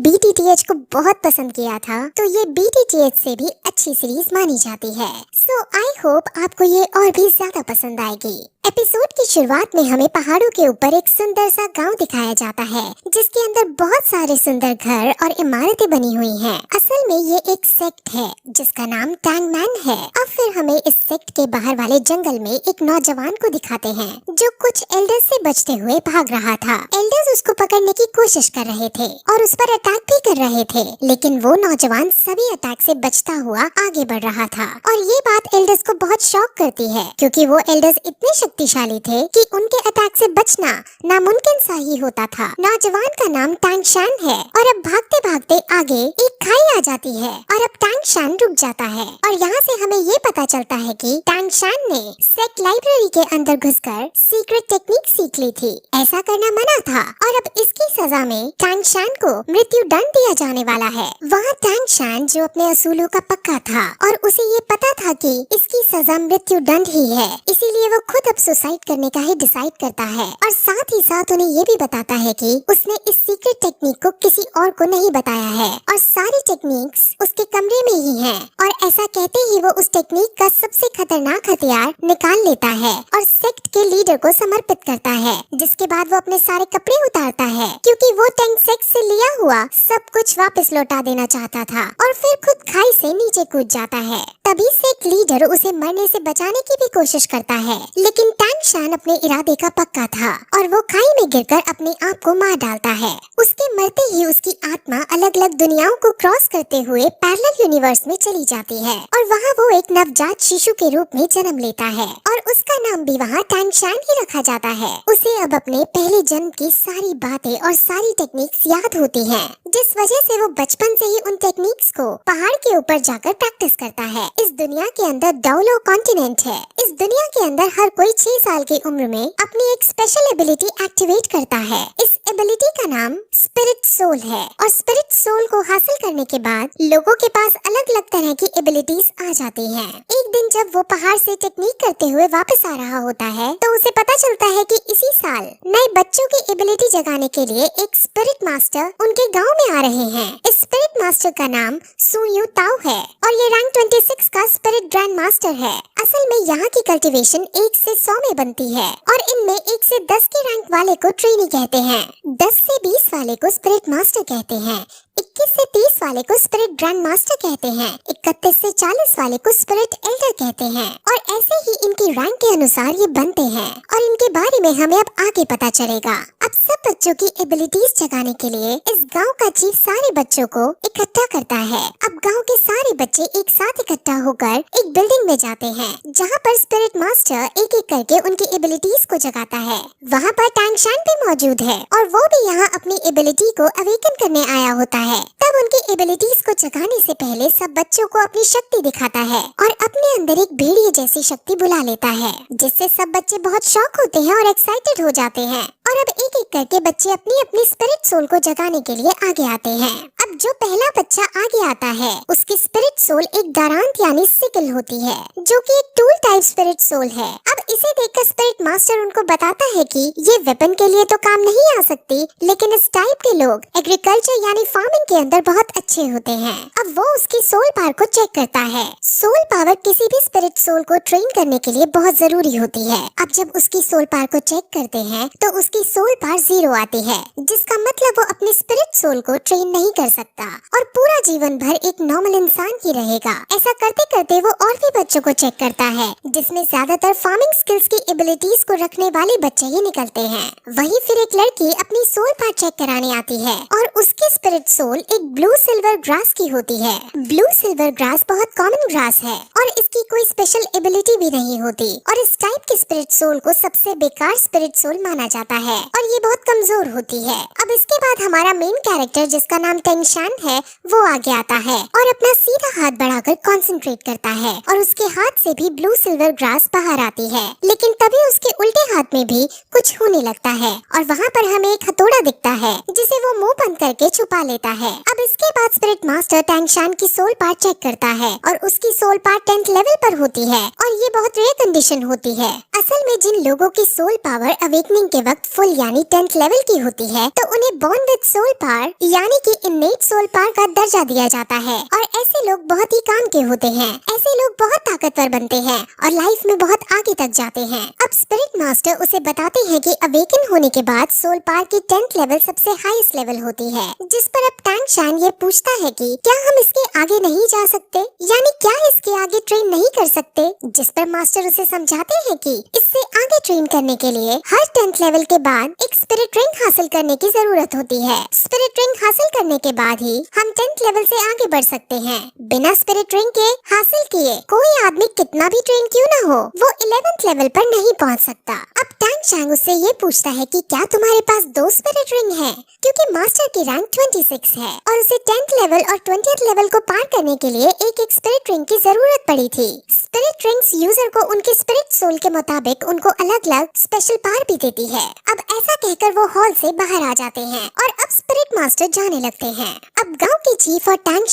BTTH को बहुत पसंद किया था, तो ये BTTH से भी अच्छी सीरीज मानी जाती है। सो आई होप आपको ये और भी ज्यादा पसंद आएगी। एपिसोड की शुरुआत में हमें पहाड़ों के ऊपर एक सुंदर सा गांव दिखाया जाता है, जिसके अंदर बहुत सारे सुंदर घर और इमारतें बनी हुई हैं। असल में ये एक सेक्ट है जिसका नाम टैंगमैन है। अब फिर हमें इस सेक्ट के बाहर वाले जंगल में एक नौजवान को दिखाते हैं जो कुछ एल्डर्स से बचते हुए भाग रहा था। एल्डर्स उसको पकड़ने की कोशिश कर रहे थे और उस पर अटैक भी कर रहे थे, लेकिन वो नौजवान सभी अटैक से बचता हुआ आगे बढ़ रहा था। और ये बात एल्डर्स को बहुत शॉक करती है, क्योंकि वो एल्डर्स इतने शक्तिशाली थे कि उनके अटैक से बचना नामुमकिन सा ही होता था। नौजवान का नाम टैंगशान है और अब भागते भागते आगे एक खाई आ जाती है और अब टैंगशान रुक जाता है। और यहाँ से हमें ये पता चलता है कि टैंगशान ने सेक्ट लाइब्रेरी के अंदर घुसकर सीक्रेट टेक्निक सीख ली थी। ऐसा करना मना था और अब इसकी सजा में टैंगशान को मृत्यु दंड दिया जाने वाला है। वहाँ टैंगशान जो अपने असूलों का पक्का था और उसे ये पता था कि इसकी सजा मृत्यु दंड ही है, इसीलिए वो खुद अब सुसाइड करने का ही डिसाइड करता है और साथ ही साथ उन्हें ये भी बताता है कि उसने इस सीक्रेट टेक्निक को किसी और को नहीं बताया है और सारी टेक्निक्स उसके कमरे में ही हैं। और ऐसा कहते ही वो उस टेक्निक का सबसे खतरनाक हथियार निकाल लेता है और सेक्ट के लीडर को समर्पित करता है, जिसके बाद वो अपने सारे कपड़े उतारता है, क्योंकि वो टैंग सेक्ट से लिया हुआ सब कुछ वापस लौटा देना चाहता था और फिर खुद खाई से नीचे कूद जाता है। तभी सेक्ट लीडर उसे मरने से बचाने की भी कोशिश करता है, लेकिन टैंगशान अपने इरादे का पक्का था और वो खाई में गिरकर अपने आप को मार डालता है। उसके मरते ही उसकी आत्मा अलग अलग दुनियाओं को क्रॉस करते हुए पैरेलल यूनिवर्स में चली जाती है और वहाँ वो एक नवजात शिशु के रूप में जन्म लेता है और उसका नाम भी वहाँ टैंगशान ही रखा जाता है। उसे अब अपने पहले जन्म की सारी बातें और सारी टेक्निक्स याद होती हैं, जिस वजह से वो बचपन से ही उन टेक्निक्स को पहाड़ के ऊपर जाकर प्रैक्टिस करता है। इस दुनिया के अंदर डाउलो कॉन्टिनेंट है। इस दुनिया के अंदर हर कोई 6 साल की उम्र में अपनी एक स्पेशल एबिलिटी एक्टिवेट करता है। इस एबिलिटी का नाम स्पिरिट सोल है और स्पिरिट सोल को हासिल करने के बाद लोगों के पास अलग अलग तरह की एबिलिटीज आ जाती हैं। एक दिन जब वो पहाड़ से टेक्निक करते हुए वापस आ रहा होता है, तो उसे पता चलता है कि इसी साल नए बच्चों की एबिलिटी जगाने के लिए एक स्पिरिट मास्टर उनके गांव में आ रहे हैं। इस स्पिरिट मास्टर का नाम सुयू ताओ है और ये रैंक 26 का स्पिरिट ग्रैंड मास्टर है। असल में यहाँ की कल्टीवेशन 1 से 100 में बनती है और इनमें 1 से 10 के रैंक वाले को ट्रेनी कहते हैं, 10 से 20 वाले को स्पिरिट मास्टर कहते हैं, 21 से 30 वाले को स्पिरिट ग्रैंड मास्टर कहते हैं, 31 से 40 वाले को स्पिरिट एल्डर कहते हैं और ऐसे ही इनकी रैंक के अनुसार ये बनते हैं और इनके बारे में हमें अब आगे पता चलेगा। अब सब बच्चों की एबिलिटीज जगाने के लिए इस गांव का चीफ सारे बच्चों को इकट्ठा करता है। अब गांव के सारे बच्चे एक साथ इकट्ठा होकर एक बिल्डिंग में जाते हैं, जहां पर स्पिरिट मास्टर एक एक करके उनकी एबिलिटीज को जगाता है। वहां पर टैंगशान भी मौजूद है और वो भी यहाँ अपनी एबिलिटी को अवेकन करने आया होता है। तब उनकी एबिलिटीज को जगाने से पहले सब बच्चों को अपनी शक्ति दिखाता है और अपने अंदर एक भेड़िए जैसी शक्ति बुला लेता है, जिससे सब बच्चे बहुत शॉक होते हैं और एक्साइटेड हो जाते हैं। और अब एक एक करके बच्चे अपनी अपनी स्पिरिट सोल को जगाने के लिए आगे आते हैं। अब जो पहला बच्चा आगे आता है, उसकी स्पिरिट सोल एक दारांत यानी सिकल होती है, जो कि एक टूल टाइप स्पिरिट सोल है। अब इसे देखकर स्पिरिट मास्टर उनको बताता है कि ये वेपन के लिए तो काम नहीं आ सकती, लेकिन इस टाइप के लोग एग्रीकल्चर यानी फार्मिंग के अंदर बहुत अच्छे होते हैं। अब वो उसकी सोल पावर को चेक करता है। सोल पावर किसी भी स्पिरिट सोल को ट्रेन करने के लिए बहुत जरूरी होती है। अब जब उसकी सोल पावर को चेक करते हैं, तो उसकी सोल पावर 0 आती है, जिसका मतलब वो अपनी स्पिरिट सोल को ट्रेन नहीं कर सकता और पूरा जीवन भर एक नॉर्मल इंसान ही रहेगा। ऐसा करते करते वो और भी बच्चों को चेक करता है, जिसमें ज्यादातर फार्मिंग स्किल्स की एबिलिटीज को रखने वाले बच्चे ही निकलते हैं। वहीं फिर एक लड़की अपनी सोल पावर चेक कराने आती है और उसकी स्पिरिट सोल एक ब्लू सिल्वर ग्रास की होती है। ब्लू सिल्वर ग्रास बहुत कॉमन ग्रास है और इसकी कोई स्पेशल एबिलिटी भी नहीं होती और इस टाइप की स्पिरिट सोल को सबसे बेकार स्पिरिट सोल माना जाता है और ये बहुत कमजोर होती है। अब इसके बाद हमारा मेन कैरेक्टर, जिसका नाम टेंगशान शान है वो आगे आता है और अपना सीधा हाथ बढ़ाकर कंसंट्रेट करता है और उसके हाथ से भी ब्लू सिल्वर ग्रास बाहर आती है। लेकिन तभी उसके उल्टे हाथ में भी कुछ होने लगता है और वहाँ पर हमें एक हथौड़ा दिखता है जिसे वो मुंह बंद करके छुपा लेता है। अब इसके बाद स्पिरिट मास्टर टैंग शान की सोल पार्ट चेक करता है और उसकी सोल पार्ट 10th लेवल पर होती है और ये बहुत रेयर कंडीशन होती है। असल में जिन लोगों की सोल पावर अवेकनिंग के वक्त फुल यानी 10th लेवल की होती है तो उन्हें बॉर्न विद सोल पावर यानी कि इनेट सोल पावर का दर्जा दिया जाता है और ऐसे लोग बहुत ही काम के होते हैं। ऐसे लोग बहुत ताकतवर बनते हैं और लाइफ में बहुत आगे तक जाते हैं। अब स्पिरिट मास्टर उसे बताते हैं कि अवेकन होने के बाद सोल पावर की 10th लेवल सबसे हाईएस्ट लेवल होती है, जिस पर अब टैंग शान ये पूछता है कि क्या हम इसके आगे नहीं जा सकते, यानी क्या इसके आगे ट्रेन नहीं कर सकते, जिस पर मास्टर उसे समझाते हैं कि इससे आगे ट्रेन करने के लिए हर 10th लेवल के बाद एक स्पिरिट रिंग हासिल करने की जरूरत होती है। स्पिरिट रिंग हासिल करने के बाद ही हम 10th लेवल से आगे बढ़ सकते हैं। बिना स्पिरिट रिंग के हासिल किए कोई आदमी कितना भी ट्रेन क्यों ना हो वो 11th लेवल पर नहीं पहुंच सकता। अब टैंग शान उससे ये पूछता है कि क्या तुम्हारे पास 2 स्पिरिट रिंग है, क्योंकि मास्टर की रैंक 26 है और उसे 10th लेवल और 20th लेवल को पार करने के लिए एक एक स्पिरिट रिंग की जरूरत पड़ी थी। स्पिरिट रिंग्स यूजर को उनके स्पिरिट सोल के मुताबिक उनको अलग अलग स्पेशल पावर भी देती है। अब ऐसा कहकर वो हॉल से बाहर आ जाते हैं और अब स्पिरिट मास्टर जाने लगते हैं। अब गांव के चीफ और टैंग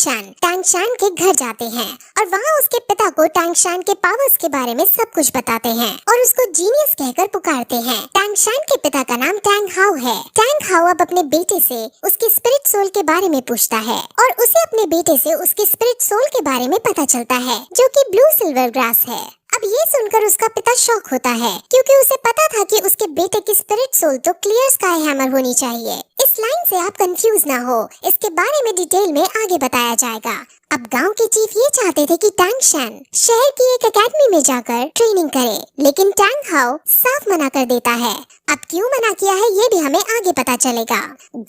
शान के घर जाते हैं और वहाँ उसके पिता को टैंग शान के पावर्स के बारे में सब कुछ बताते हैं और उसको जीनियस कहकर पुकारते हैं। टैंग शान के पिता का नाम टैंग हाउ है। टैंग हाउ अब अपने बेटे से उसके स्पिरिट सोल के बारे में पूछता है और उसे अपने बेटे से उसके स्पिरिट सोल के बारे में पता चलता है जो कि ब्लू सिल्वर ग्रास है। अब ये सुनकर उसका पिता शॉक होता है क्योंकि उसे पता था कि उसके बेटे की स्पिरिट सोल तो क्लियर स्काई हैमर होनी चाहिए। इस लाइन से आप कंफ्यूज ना हो, इसके बारे में डिटेल में आगे बताया जाएगा। अब गांव के चीफ ये चाहते थे कि टैंग शान शहर की एक एकेडमी में जाकर ट्रेनिंग करे, लेकिन टैंग हाउ साफ मना कर देता है। अब क्यों मना किया है ये भी हमें आगे पता चलेगा।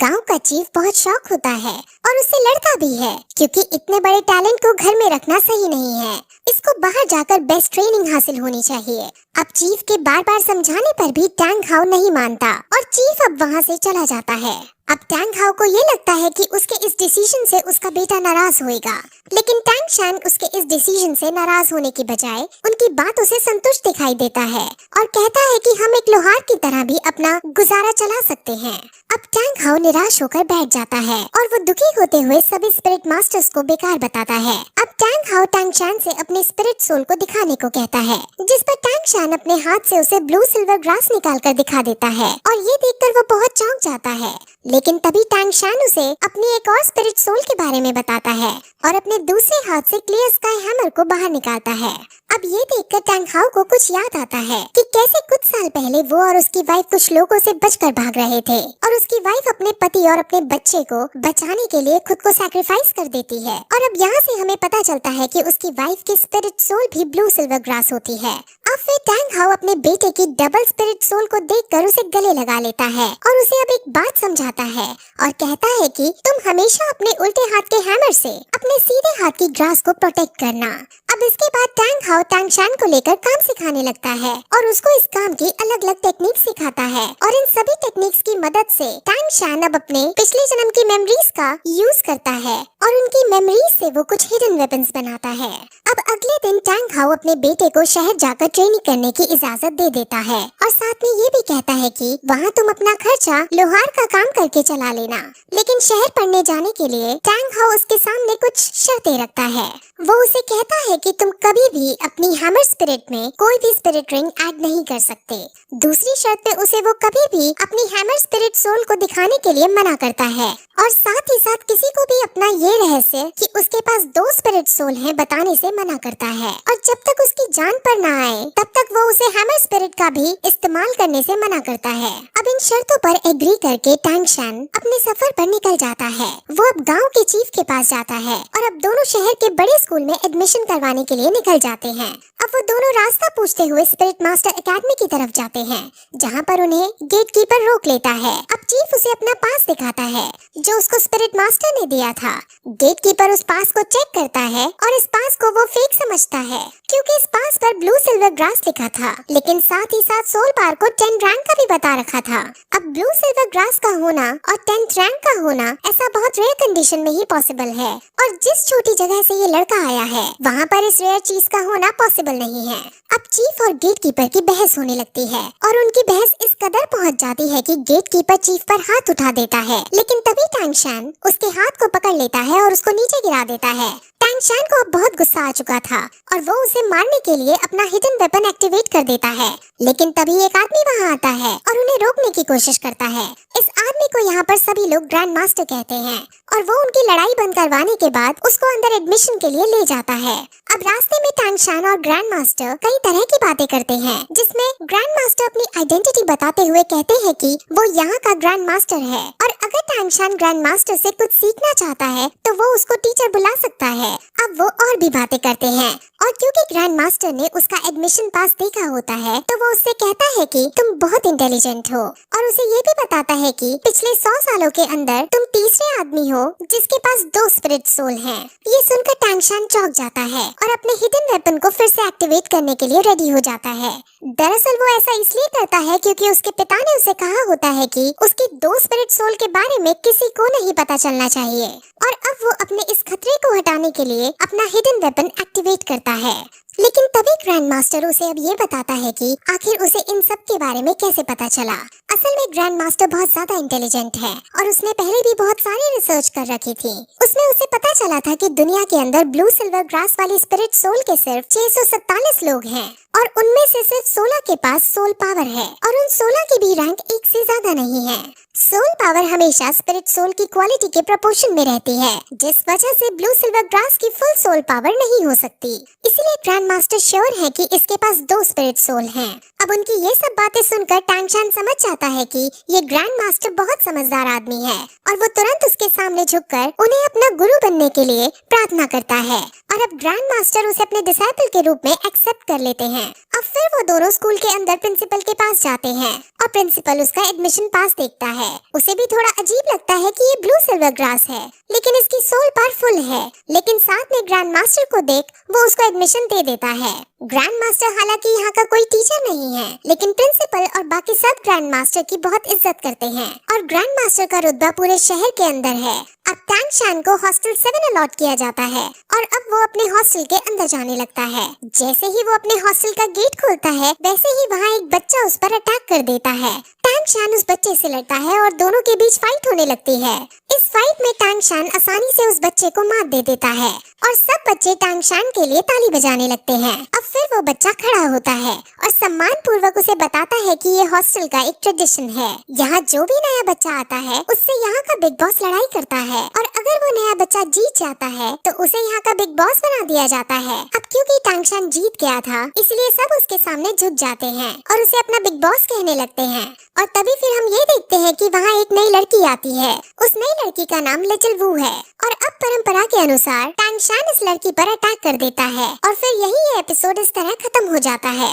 गांव का चीफ बहुत शॉक होता है और उससे लड़ता भी है क्योंकि इतने बड़े टैलेंट को घर में रखना सही नहीं है, इसको बाहर जाकर बेस्ट ट्रेनिंग हासिल होनी चाहिए। अब चीफ के बार बार समझाने पर भी टैंग हाउ नहीं मानता और चीफ अब वहाँ से चला जाता है। अब टैंग हाउ को ये लगता है कि उसके इस डिसीजन से उसका बेटा नाराज होएगा, लेकिन टैंग शान उसके इस डिसीजन से नाराज होने की बजाय उनकी बातों से संतुष्ट दिखाई देता है और कहता है कि हम एक लोहार की तरह भी अपना गुजारा चला सकते हैं। अब टैंग हाउ निराश होकर बैठ जाता है और वो दुखी होते हुए सभी स्पिरिट मास्टर्स को बेकार बताता है। अब टैंग हाउ टैंग शान से अपने स्पिरिट सोल को दिखाने को कहता है, जिस पर टैंग शान अपने हाथ से उसे ब्लू सिल्वर ग्रास निकाल कर दिखा देता है और ये देखकर वो बहुत चौंक जाता है। लेकिन तभी टैंग शान उसे अपनी एक और स्पिरिट सोल के बारे में बताता है और अपने दूसरे हाथ से क्लियर स्काई हैमर को बाहर निकालता है। अब ये देखकर टैंग हाउ को कुछ याद आता है कि कैसे कुछ साल पहले वो और उसकी वाइफ कुछ लोगों से बचकर भाग रहे थे और उसकी वाइफ अपने पति और अपने बच्चे को बचाने के लिए खुद को सैक्रिफाइस कर देती है। और अब यहाँ से हमें पता चलता है कि उसकी वाइफ की स्पिरिट सोल भी ब्लू सिल्वर ग्रास होती है। अब फिर टैंग हाउ अपने बेटे की डबल स्पिरिट सोल को देखकर उसे गले लगा लेता है और उसे अब एक बात समझाता है और कहता है कि तुम हमेशा अपने उल्टे हाथ के हैमर से अपने सीधे हाथ की ग्रास को प्रोटेक्ट करना। अब इसके बाद टैंग हाउ टैंग शान को लेकर काम सिखाने लगता है और उसको इस काम की अलग अलग टेक्निक सिखाता है और इन सभी टेक्निक्स की मदद से टैंग शान अब अपने पिछले जन्म की मेमोरीज का यूज करता है और उनकी मेमोरीज से वो कुछ हिडन वेपन्स बनाता है। अब अगले दिन टैंग हाउ अपने बेटे को शहर जाकर ट्रेनिंग करने की इजाजत दे देता है और साथ में ये भी कहता है कि वहाँ तुम अपना खर्चा लोहार का काम करके चला लेना। लेकिन शहर पढ़ने जाने के लिए टैंग हाउ उसके सामने कुछ शर्तें रखता है। वो उसे कहता है कि तुम कभी भी अपनी हैमर स्पिरिट में कोई भी स्पिरिट रिंग ऐड नहीं कर सकते। दूसरी शर्त पे उसे वो कभी भी अपनी हैमर स्पिरिट सोल को दिखाने के लिए मना करता है और साथ ही साथ किसी को भी अपना ये रहस्य कि उसके पास 2 स्पिरिट सोल हैं बताने से मना करता है और जब तक उसकी जान पर ना आए तब तक वो उसे हैमर स्पिरिट का भी इस्तेमाल करने से मना करता है। अब इन शर्तों पर एग्री करके टैंग शान अपने सफर पर निकल जाता है। वो अब गांव के चीफ के पास जाता है और अब दोनों शहर के बड़े स्कूल में एडमिशन करवाने के लिए निकल जाते हैं। अब वो दोनों रास्ता पूछते हुए स्पिरिट मास्टर एकेडमी की तरफ जाते हैं, जहाँ पर उन्हें गेट कीपर रोक लेता है। अब चीफ उसे अपना पास दिखाता है जो उसको स्पिरिट मास्टर ने दिया था गेटकीपर उस पास को चेक करता है और इस पास को वो फेक समझता है क्योंकि इस पास पर ब्लू सिल्वर ग्रास लिखा था, लेकिन साथ ही साथ सोल पावर को 10 रैंक का भी बता रखा था। अब ब्लू सिल्वर ग्रास का होना और 10th रैंक का होना ऐसा बहुत रेयर कंडीशन में ही पॉसिबल है, और जिस छोटी जगह से ये लड़का आया है वहाँ पर इस रेयर चीज का होना पॉसिबल नहीं है। अब चीफ और गेटकीपर की बहस होने लगती है और उनकी बहस इस कदर पहुँच जाती है कि गेटकीपर चीफ पर हाथ उठा देता है, लेकिन तभी टैंग शैन उसके हाथ को पकड़ लेता है और उसको नीचे गिरा देता है। टैंग शैन को अब बहुत गुस्सा आ चुका था और वो उसे मारने के लिए अपना हिडन वेपन एक्टिवेट कर देता है, लेकिन तभी एक आदमी वहाँ आता है और उन्हें रोकने की कोशिश करता है। इस आदमी को यहाँ पर सभी लोग ग्रैंड मास्टर कहते हैं और वो उनकी लड़ाई बंद करवाने के बाद उसको अंदर एडमिशन के लिए ले जाता है। अब रास्ते में टैंग शैन और ग्रैंड मास्टर कई तरह की बातें करते हैं, जिसमें ग्रैंड मास्टर अपनी आइडेंटिटी बताते हुए कहते हैं कि वो यहाँ का ग्रैंड मास्टर है और अगर टैंग शैन ग्रैंड मास्टर से कुछ सीखना चाहता है तो वो उसको टीचर बुला सकता है। अब वो और भी बातें करते हैं और क्योंकि ग्रैंड मास्टर ने उसका एडमिशन पास देखा होता है तो वो उससे कहता है कि तुम बहुत इंटेलिजेंट हो, और उसे ये भी बताता है कि पिछले 100 सालों के अंदर तुम तीसरे आदमी हो जिसके पास 2 स्पिरिट सोल हैं। ये सुनकर टैंग शैन चौंक जाता है और अपने हिडन वेपन को फिर से एक्टिवेट करने के लिए रेडी हो जाता है। दरअसल वो ऐसा इसलिए करता है क्योंकि उसके पिता ने उसे कहा होता है कि उसकी 2 स्पिरिट सोल के बारे में किसी को नहीं पता चलना चाहिए, और अब वो अपने इस खतरे को हटाने के लिए अपना हिडन वेपन एक्टिवेट करता है। लेकिन तभी ग्रैंड मास्टर उसे अब ये बताता है कि आखिर उसे इन सब के बारे में कैसे पता चला। असल में ग्रैंड मास्टर बहुत ज्यादा इंटेलिजेंट है और उसने पहले भी बहुत सारी रिसर्च कर रखी थी। उसमें उसे पता चला था कि दुनिया के अंदर ब्लू सिल्वर ग्रास वाली स्पिरिट सोल के सिर्फ 647 लोग हैं और उनमें से सिर्फ 16 के पास सोल पावर है और उन 16 की भी रैंक 1 से ज्यादा नहीं है। सोल पावर हमेशा स्पिरिट सोल की क्वालिटी के प्रोपोर्शन में रहती है, जिस वजह से ब्लू सिल्वर ग्रास की फुल सोल पावर नहीं हो सकती। इसीलिए ग्रैंड मास्टर श्योर है कि इसके पास 2 स्पिरिट सोल हैं। अब उनकी ये सब बातें सुनकर टैंग शैन समझ जाता है कि ये ग्रैंड मास्टर बहुत समझदार आदमी है और वो तुरंत उसके सामने झुककर उन्हें अपना गुरु बनने के लिए प्रार्थना करता है, और अब ग्रैंड मास्टर उसे अपने डिसाइपल के रूप में एक्सेप्ट कर लेते हैं। अब फिर वो दोनों स्कूल के अंदर प्रिंसिपल के पास जाते हैं और प्रिंसिपल उसका एडमिशन पास देखता है। उसे भी थोड़ा अजीब लगता है कि ये ब्लू सिल्वर ग्रास है लेकिन इसकी सोल पावर फुल है, लेकिन साथ में ग्रैंड मास्टर को देख वो उसको एडमिशन दे देता है। ग्रैंड मास्टर हालांकि यहाँ का कोई टीचर नहीं है, लेकिन प्रिंसिपल और बाकी सब ग्रैंड मास्टर की बहुत इज्जत करते हैं और ग्रैंड मास्टर का रुतबा पूरे शहर के अंदर है। अब टैंग शैन को हॉस्टल 7 अलॉट किया जाता है और अब वो अपने हॉस्टल के अंदर जाने लगता है। जैसे ही वो अपने हॉस्टल का गेट खोलता है वैसे ही वहाँ एक बच्चा उस पर अटैक कर देता है। टैंग शैन उस बच्चे से लड़ता है और दोनों के बीच फाइट होने लगती है। इस फाइट में टैंग शैन आसानी से उस बच्चे को मार दे देता है और सब बच्चे टैंग शैन के लिए ताली बजाने लगते हैं। अब फिर वो बच्चा खड़ा होता है और सम्मान पूर्वक उसे बताता है कि ये हॉस्टल का एक ट्रेडिशन है। यहाँ जो भी नया बच्चा आता है उससे यहाँ का बिग बॉस लड़ाई करता है और अगर वो नया बच्चा जीत जाता है तो उसे यहाँ का बिग बॉस बना दिया जाता है। अब क्योंकि टैंग शैन जीत गया था इसलिए सब उसके सामने झुक जाते हैं और उसे अपना बिग बॉस कहने लगते हैं। और तभी फिर हम ये देखते हैं कि वहाँ एक नई लड़की आती है। उस नई लड़की का नाम लिटिल वू है और अब परंपरा के अनुसार टैंग शैन इस लड़की पर अटैक कर देता है और फिर यही ये एपिसोड इस तरह खत्म हो जाता है।